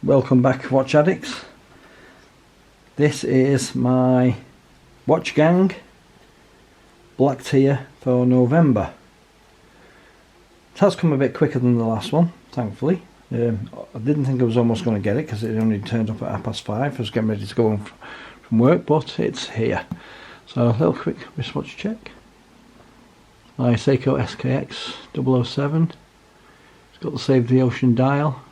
Welcome back, watch addicts. This is my Watch Gang black tier for November. It has come a bit quicker than the last one, thankfully. I didn't think I was almost going to get it because it only turned up at 5:30. I was getting ready to go from work, but it's here. So a little quick wristwatch check. My Seiko SKX 007. It's got the Save the Ocean dial,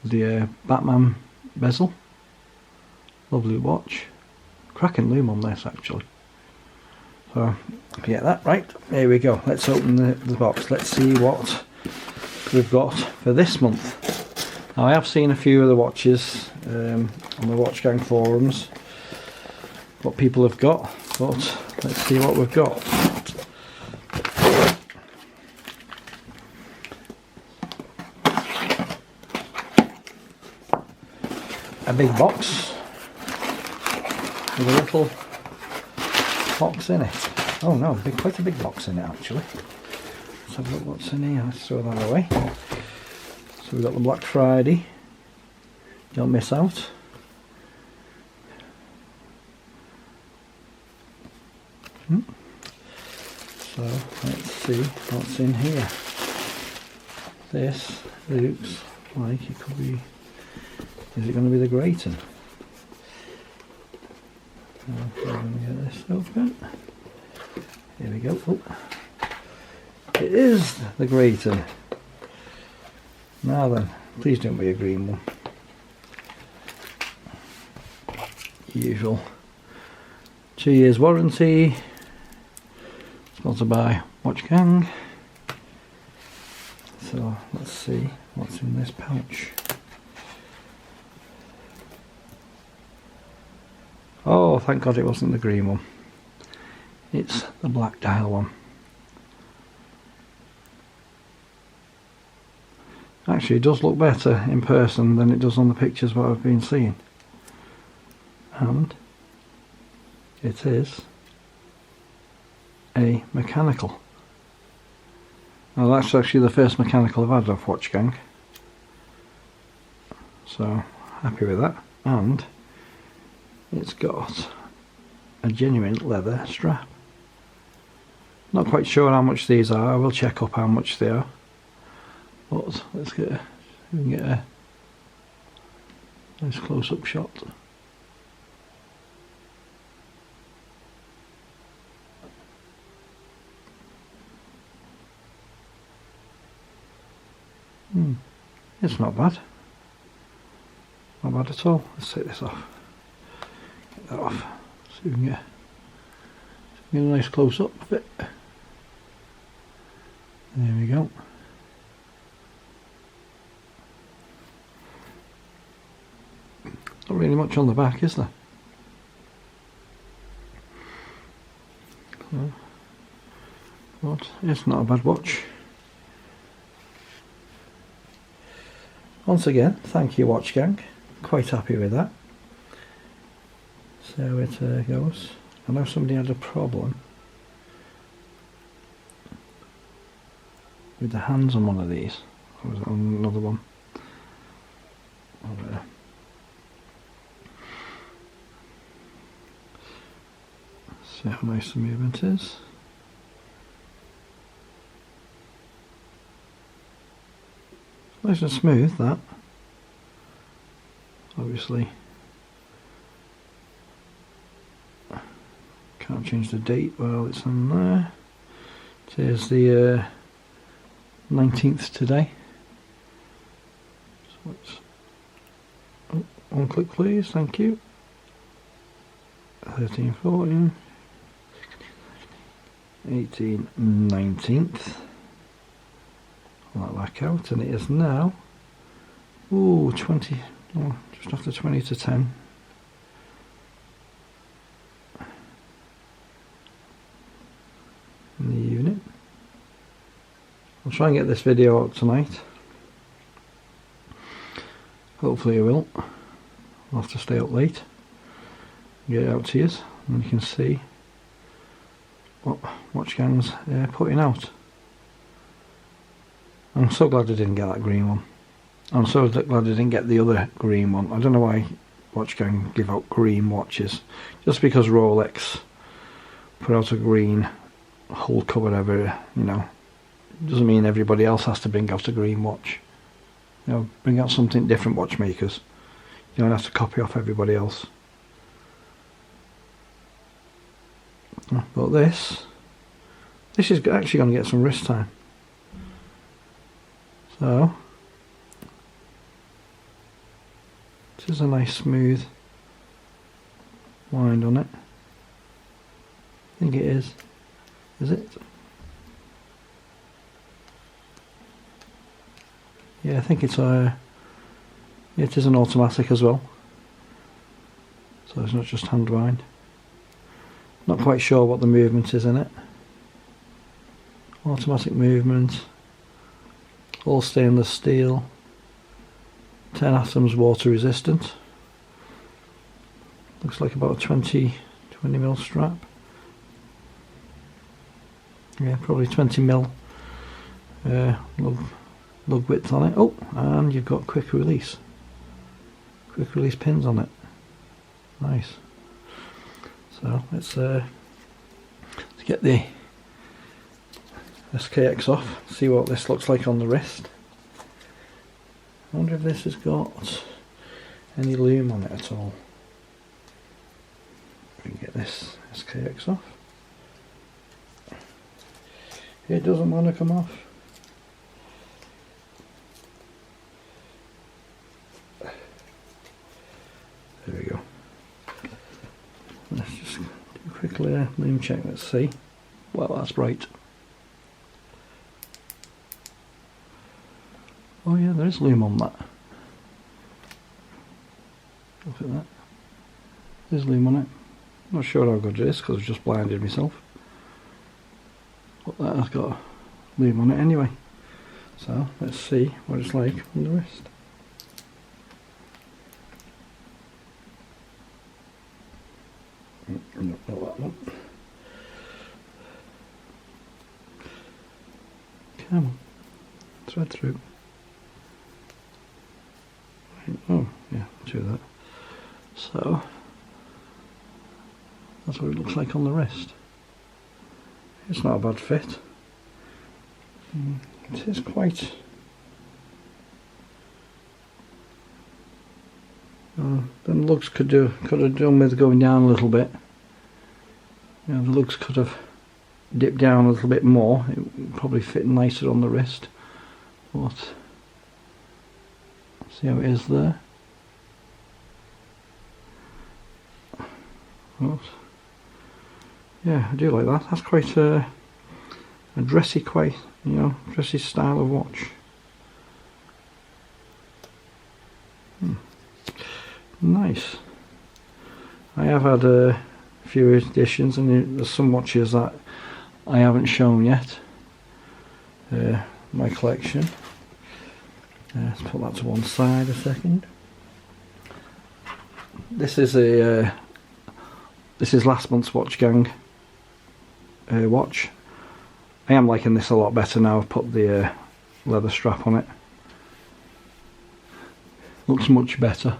the Batman bezel. Lovely watch. Cracking loom on this actually. So get that right. There we go. Let's open the box. Let's see what we've got for this month. Now, I have seen a few of the watches on the Watch Gang forums, what people have got, but let's see what we've got. A big box with a little box in it. Oh no, quite a big box in it actually. Let's have a look what's in here. Let's throw that away. So we've got the Black Friday. Don't miss out. So let's see what's in here. This looks like it could be. Is it going to be the Graton? We're going to get this open. Here we go. Oh. It is the Graton. Now then, please don't be a green one. Usual. 2 years warranty. Sponsored by Watch Gang. So let's see what's in this pouch. Oh, thank God it wasn't the green one. It's the black dial one. Actually, it does look better in person than it does on the pictures what I've been seeing. And it is a mechanical. Now that's actually the first mechanical I've had off Watch Gang. So, happy with that. And it's got a genuine leather strap. Not quite sure how much these are. I will check up how much they are. But let's get we can get a nice close-up shot. It's not bad. Not bad at all. Let's take this off. Get that off. So we can get a nice close-up of it. There we go. Not really much on the back, is there? But it's not a bad watch. Once again, thank you Watch Gang. Quite happy with that. So it goes. I know somebody had a problem with the hands on one of these. Or was it on another one? Over there. See how nice the movement is. Nice and smooth, that. Obviously can't change the date while it's on there. It is the 19th today. So let's, oh, one click please, thank you. 13, 14, 18, 19th. Pull that back out, and it is now 20, oh, just after 20 to 10. In the evening. I'll try and get this video out tonight. Hopefully I will. I'll have to stay up late. Get it out to you, and you can see what Watch Gang's putting out. I'm so glad I didn't get that green one. I'm so glad I didn't get the other green one. I don't know why Watchgang give out green watches. Just because Rolex put out a green hull cover ever, doesn't mean everybody else has to bring out a green watch. Bring out something different, watchmakers. You don't have to copy off everybody else. But this is actually going to get some wrist time. So this is a nice smooth wind on it. I think it is. Is it? Yeah, I think it's it is an automatic as well. So it's not just hand wind. Not quite sure what the movement is in it. Automatic movement. All stainless steel. 10 atoms water resistant. Looks like about a 20 mil strap. Yeah, probably 20 mil lug width on it. Oh, and you've got quick release pins on it. Nice. So let's get the SKX off, see what this looks like on the wrist. I wonder if this has got any lume on it at all. We can get this SKX off. It doesn't want to come off. There we go. Let's just do a quick lume check, let's see. Well, that's bright. Oh yeah, there is lume on that. Look at that. There's lume on it. Not sure how good it is because I've just blinded myself. But that has got lume on it anyway. So let's see what it's like on the wrist. Not that one. Come on, thread through. Oh yeah, do that. So that's what it looks like on the wrist. It's not a bad fit. It is quite. The lugs could have done with going down a little bit. The lugs could have dipped down a little bit more. It would probably fit nicer on the wrist. But see how it is there. But, yeah, I do like that. That's quite a dressy, dressy style of watch. Nice. I have had a few editions, and there's some watches that I haven't shown yet. My collection. Let's put that to one side a second. This is last month's Watchgang watch. I am liking this a lot better now. I've put the leather strap on it. Looks much better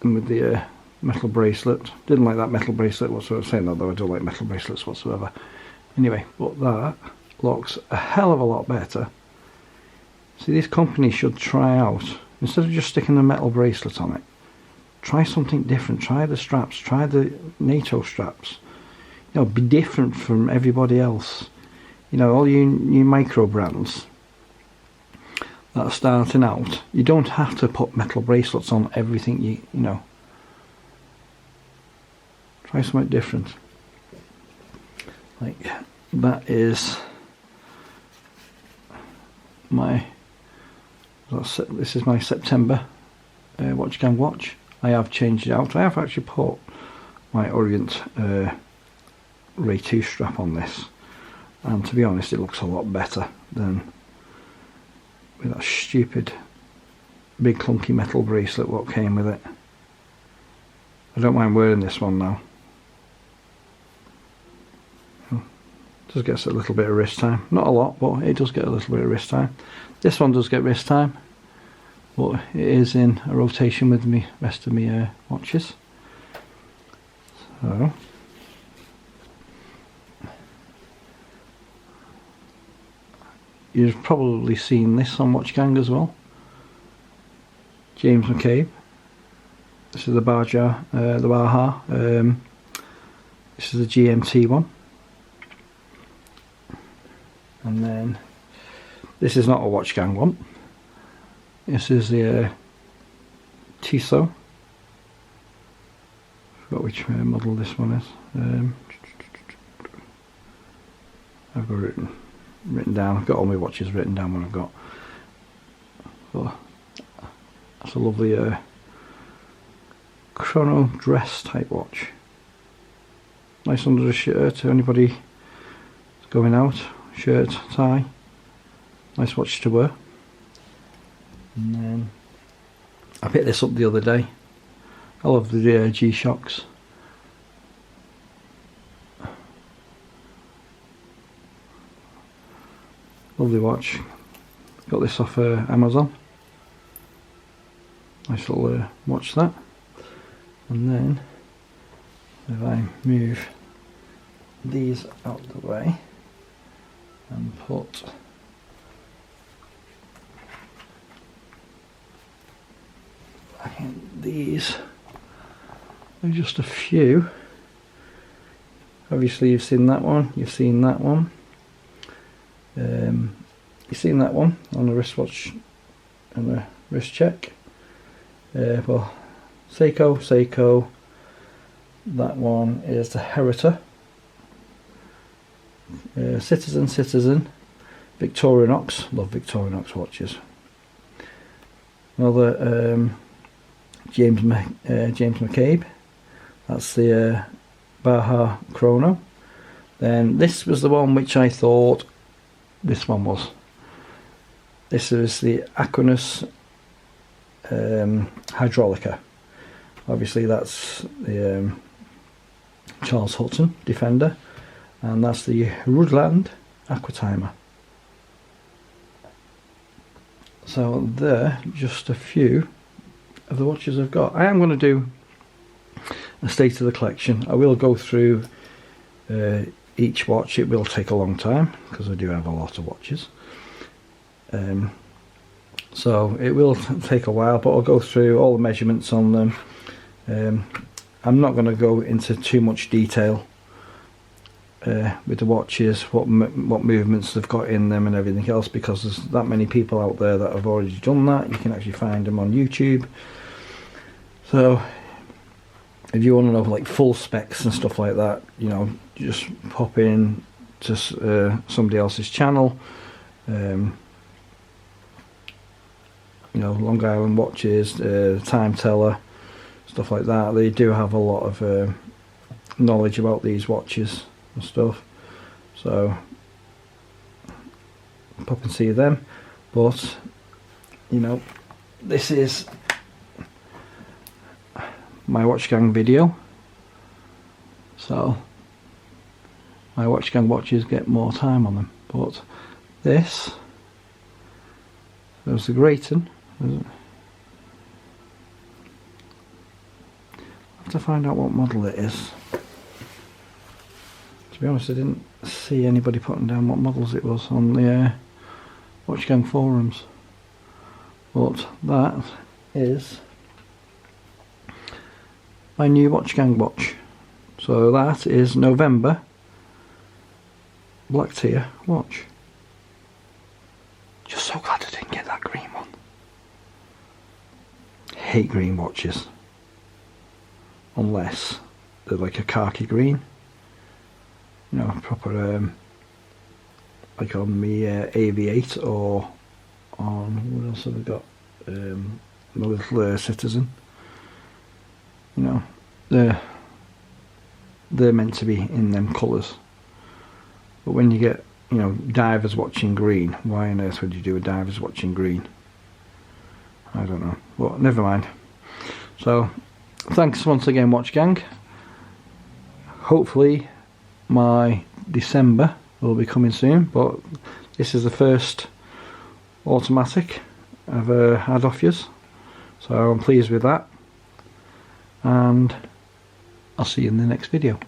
than with the metal bracelet. Didn't like that metal bracelet whatsoever. Saying that though, I don't like metal bracelets whatsoever. Anyway, but that looks a hell of a lot better. See, these companies should try out, instead of just sticking a metal bracelet on it, try something different. Try the straps, try the NATO straps. Be different from everybody else. All you new micro brands that are starting out, you don't have to put metal bracelets on everything. You know. Try something different. Like that is my. This is my September Watchgang watch. I have changed it out. I have actually put my Orient Ray 2 strap on this, and to be honest, it looks a lot better than with that stupid big clunky metal bracelet what came with it. I don't mind wearing this one now. Does get a little bit of wrist time, not a lot, but it does get a little bit of wrist time. This one does get wrist time. but it is in a rotation with me rest of my watches. So you've probably seen this on Watchgang as well. James McCabe. This is the Baja. This is the GMT one. And then this is not a Watchgang one. This is the Tissot. I forgot which model this one is. I've got it written down. I've got all my watches written down when I've got. So that's a lovely chrono dress type watch. Nice under the shirt to anybody going out. Shirt, tie. Nice watch to wear. And then I picked this up the other day. I love the G-Shocks. Lovely watch. Got this off Amazon. Nice little watch that. And then if I move these out of the way and put these are just a few. Obviously you've seen that one, you've seen that one, you've seen that one on the wristwatch and the wrist check. Well, Seiko, that one is the Herita, Citizen, Victorinox, love Victorinox watches. Another James McCabe, that's the Baja Chrono. Then this was the one which I thought this one was. This is the Aquinas Hydraulica. Obviously that's the Charles Hudson Defender, and that's the Rudland Aquatimer. So there, just a few of the watches I've got. I am going to do a state of the collection. I will go through each watch. It will take a long time because I do have a lot of watches. So it will take a while, but I'll go through all the measurements on them. I'm not going to go into too much detail with the watches, what movements they've got in them and everything else, because there's that many people out there that have already done that. You can actually find them on YouTube. So if you want to know like full specs and stuff like that, you know, just pop in to somebody else's channel. You know, Long Island Watches, Time Teller, stuff like that. They do have a lot of knowledge about these watches and stuff, so pop and see them. But you know, this is my Watchgang video, so my Watchgang watches get more time on them. But this, there's the Grayton. I have to find out what model it is. To be honest, I didn't see anybody putting down what models it was on the Watchgang forums. But that is my new Watchgang watch. So that is November Black Tier watch. Just so glad I didn't get that green one. Hate green watches. Unless they're like a khaki green. You know, proper like on the AV8 or on, what else have I got? My little Citizen. You know, they're meant to be in them colours. But when you get, you know, divers watching green, why on earth would you do a divers watching green? I don't know. But never mind. So thanks once again, Watchgang. Hopefully my December will be coming soon, but this is the first automatic I've had off yous, so I'm pleased with that, and I'll see you in the next video.